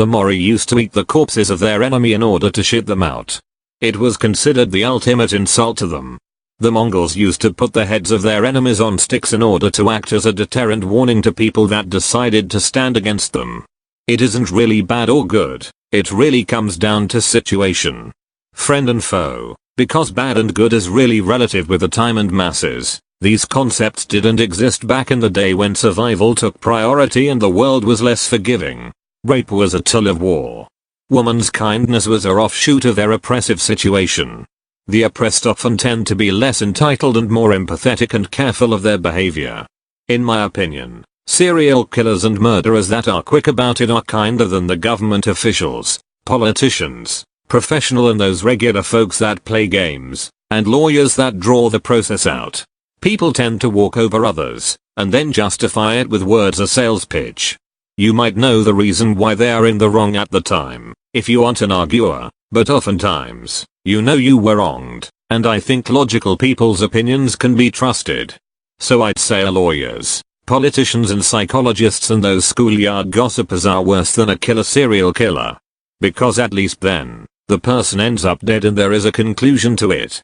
The Mori used to eat the corpses of their enemy in order to shit them out. It was considered the ultimate insult to them. The Mongols used to put the heads of their enemies on sticks in order to act as a deterrent warning to people that decided to stand against them. It isn't really bad or good, it really comes down to situation. Friend and foe, because bad and good is really relative with the time and masses. These concepts didn't exist back in the day when survival took priority and the world was less forgiving. Rape was a tool of war. Woman's kindness was an offshoot of their oppressive situation. The oppressed often tend to be less entitled and more empathetic and careful of their behavior. In my opinion, serial killers and murderers that are quick about it are kinder than the government officials, politicians, professional and those regular folks that play games, and lawyers that draw the process out. People tend to walk over others, and then justify it with words a sales pitch. You might know the reason why they are in the wrong at the time, if you aren't an arguer, but oftentimes, you know you were wronged, and I think logical people's opinions can be trusted. So I'd say lawyers, politicians and psychologists and those schoolyard gossipers are worse than a killer serial killer. Because at least then, the person ends up dead and there is a conclusion to it.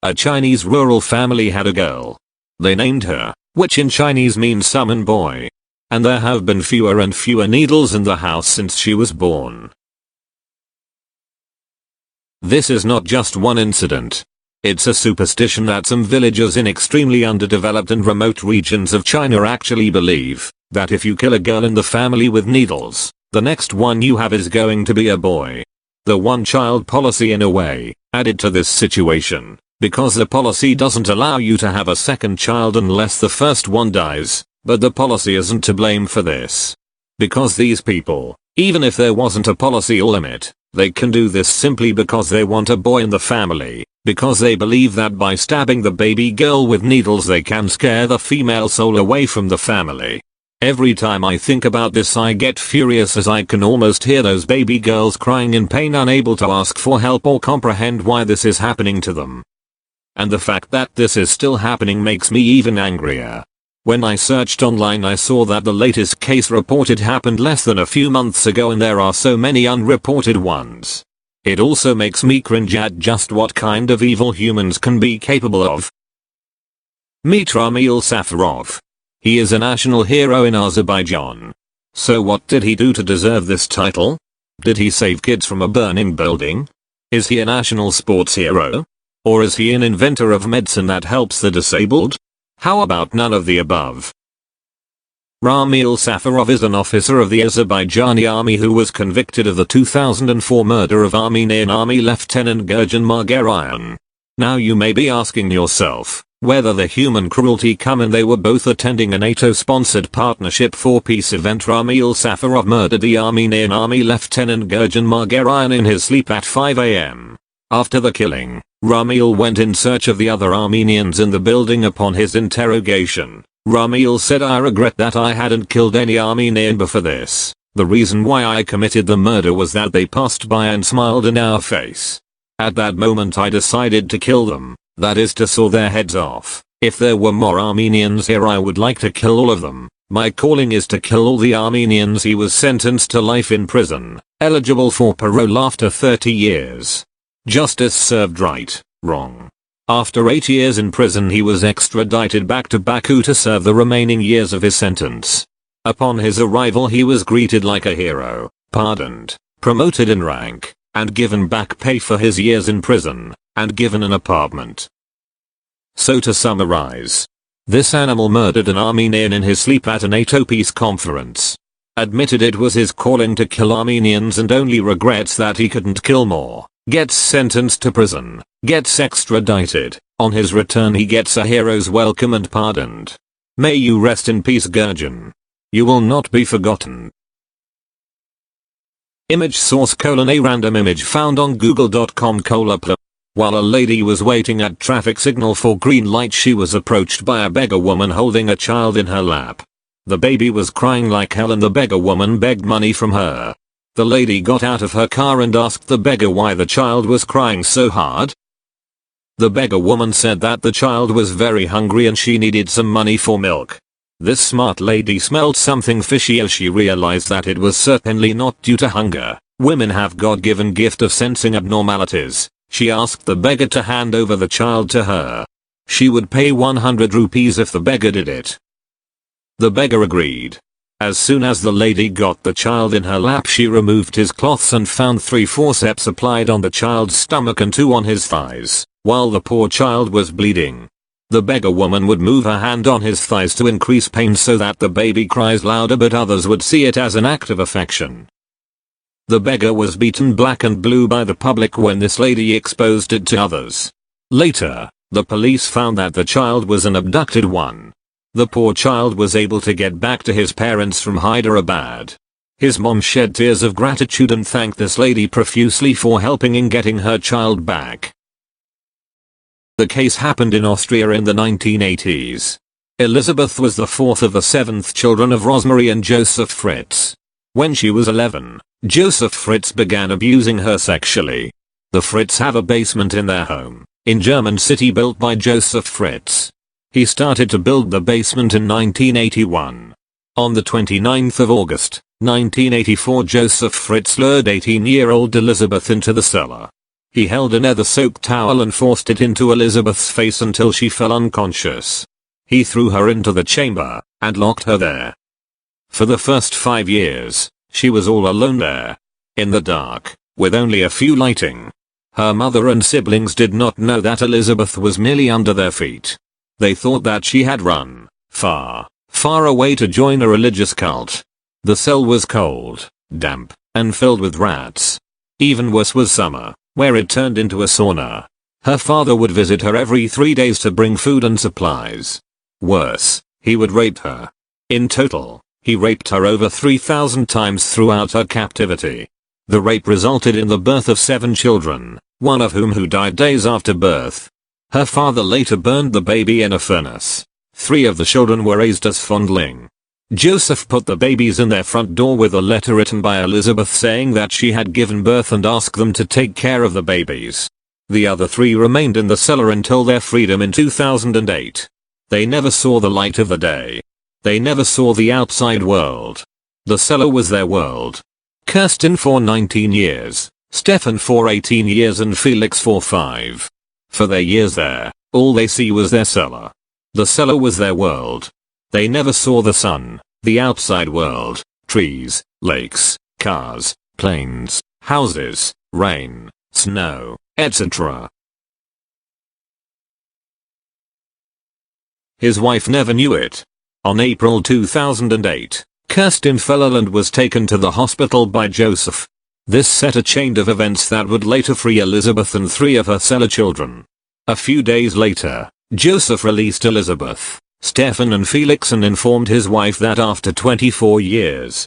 A Chinese rural family had a girl. They named her, which in Chinese means summon boy. And there have been fewer and fewer needles in the house since she was born. This is not just one incident. It's a superstition that some villagers in extremely underdeveloped and remote regions of China actually believe that if you kill a girl in the family with needles, the next one you have is going to be a boy. The one-child policy in a way added to this situation, because the policy doesn't allow you to have a second child unless the first one dies, but the policy isn't to blame for this. Because these people, even if there wasn't a policy or limit, they can do this simply because they want a boy in the family, because they believe that by stabbing the baby girl with needles they can scare the female soul away from the family. Every time I think about this I get furious as I can almost hear those baby girls crying in pain, unable to ask for help or comprehend why this is happening to them. And the fact that this is still happening makes me even angrier. When I searched online I saw that the latest case reported happened less than a few months ago and there are so many unreported ones. It also makes me cringe at just what kind of evil humans can be capable of. Meet Ramil Safarov. He is a national hero in Azerbaijan. So what did he do to deserve this title? Did he save kids from a burning building? Is he a national sports hero? Or is he an inventor of medicine that helps the disabled? How about none of the above? Ramil Safarov is an officer of the Azerbaijani army who was convicted of the 2004 murder of Armenian Army Lieutenant Gurjan Margarian. Now you may be asking yourself whether the human cruelty come in. They were both attending a NATO-sponsored Partnership for Peace event. Ramil Safarov murdered the Armenian Army Lieutenant Gurjan Margarian in his sleep at 5 a.m. After the killing, Ramil went in search of the other Armenians in the building. Upon his interrogation, Ramil said, "I regret that I hadn't killed any Armenian before this. The reason why I committed the murder was that they passed by and smiled in our face. At that moment I decided to kill them, that is to saw their heads off. If there were more Armenians here I would like to kill all of them. My calling is to kill all the Armenians." He was sentenced to life in prison, eligible for parole after 30 years. Justice served right, wrong. After 8 years in prison he was extradited back to Baku to serve the remaining years of his sentence. Upon his arrival he was greeted like a hero, pardoned, promoted in rank, and given back pay for his years in prison, and given an apartment. So to summarize, this animal murdered an Armenian in his sleep at a NATO peace conference. Admitted it was his calling to kill Armenians and only regrets that he couldn't kill more. Gets sentenced to prison, gets extradited, on his return he gets a hero's welcome and pardoned. May you rest in peace, Gurjan. You will not be forgotten. Image source: a random image found on google.com. While a lady was waiting at traffic signal for green light she was approached by a beggar woman holding a child in her lap. The baby was crying like hell and the beggar woman begged money from her. The lady got out of her car and asked the beggar why the child was crying so hard. The beggar woman said that the child was very hungry and she needed some money for milk. This smart lady smelled something fishy as she realized that it was certainly not due to hunger. Women have God-given gift of sensing abnormalities. She asked the beggar to hand over the child to her. She would pay 100 rupees if the beggar did it. The beggar agreed. As soon as the lady got the child in her lap, she removed his cloths and found 3 forceps applied on the child's stomach and 2 on his thighs, while the poor child was bleeding. The beggar woman would move her hand on his thighs to increase pain so that the baby cries louder, but others would see it as an act of affection. The beggar was beaten black and blue by the public when this lady exposed it to others. Later, the police found that the child was an abducted one. The poor child was able to get back to his parents from Hyderabad. His mom shed tears of gratitude and thanked this lady profusely for helping in getting her child back. The case happened in Austria in the 1980s. Elizabeth was the 4th of the 7th children of Rosemary and Joseph Fritz. When she was 11, Joseph Fritz began abusing her sexually. The Fritz have a basement in their home, in German city, built by Joseph Fritz. He started to build the basement in 1981. On the 29th of August, 1984, Joseph Fritz lured 18-year-old Elizabeth into the cellar. He held a leather-soaked towel and forced it into Elizabeth's face until she fell unconscious. He threw her into the chamber and locked her there. For the first 5 years, she was all alone there, in the dark, with only a few lighting. Her mother and siblings did not know that Elizabeth was merely under their feet. They thought that she had run far, far away to join a religious cult. The cell was cold, damp, and filled with rats. Even worse was summer, where it turned into a sauna. Her father would visit her every 3 days to bring food and supplies. Worse, he would rape her. In total, he raped her over 3,000 times throughout her captivity. The rape resulted in the birth of 7 children, one of whom died days after birth. Her father later burned the baby in a furnace. 3 of the children were raised as fondling. Joseph put the babies in their front door with a letter written by Elizabeth saying that she had given birth and asked them to take care of the babies. The other 3 remained in the cellar until their freedom in 2008. They never saw the light of the day. They never saw the outside world. The cellar was their world. Kirsten for 19 years, Stefan for 18 years and Felix for 5. For their years there, all they see was their cellar. The cellar was their world. They never saw the sun, the outside world, trees, lakes, cars, planes, houses, rain, snow, etc. His wife never knew it. On April 2008, Kirsten fell and was taken to the hospital by Joseph. This set a chain of events that would later free Elizabeth and 3 of her cellar children. A few days later, Joseph released Elizabeth, Stefan and Felix and informed his wife that after 24 years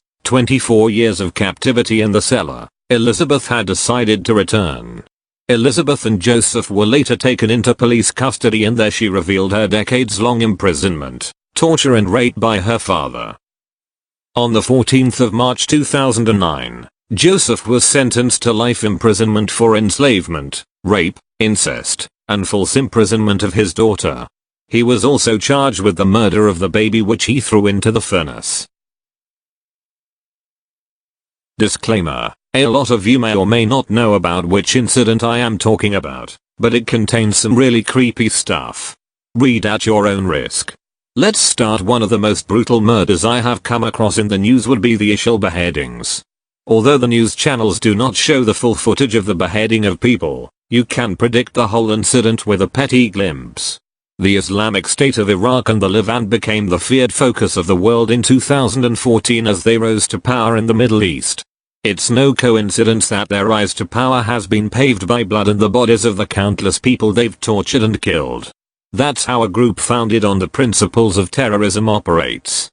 of captivity in the cellar, Elizabeth had decided to return. Elizabeth and Joseph were later taken into police custody, and there she revealed her decades-long imprisonment, torture and rape by her father. On the 14th of March 2009, Joseph was sentenced to life imprisonment for enslavement, rape, incest, and false imprisonment of his daughter. He was also charged with the murder of the baby which he threw into the furnace. Disclaimer: a lot of you may or may not know about which incident I am talking about, but it contains some really creepy stuff. Read at your own risk. Let's start. One of the most brutal murders I have come across in the news would be the Ishal beheadings. Although the news channels do not show the full footage of the beheading of people, you can predict the whole incident with a petty glimpse. The Islamic State of Iraq and the Levant became the feared focus of the world in 2014 as they rose to power in the Middle East. It's no coincidence that their rise to power has been paved by blood and the bodies of the countless people they've tortured and killed. That's how a group founded on the principles of terrorism operates.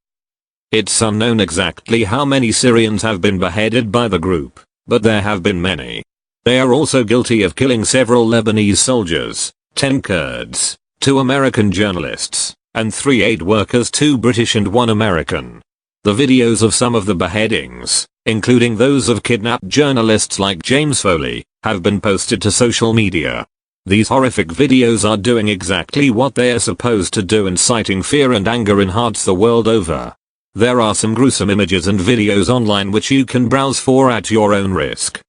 It's unknown exactly how many Syrians have been beheaded by the group, but there have been many. They are also guilty of killing several Lebanese soldiers, 10 Kurds, 2 American journalists, and 3 aid workers, 2 British and 1 American. The videos of some of the beheadings, including those of kidnapped journalists like James Foley, have been posted to social media. These horrific videos are doing exactly what they are supposed to do, inciting fear and anger in hearts the world over. There are some gruesome images and videos online which you can browse for at your own risk.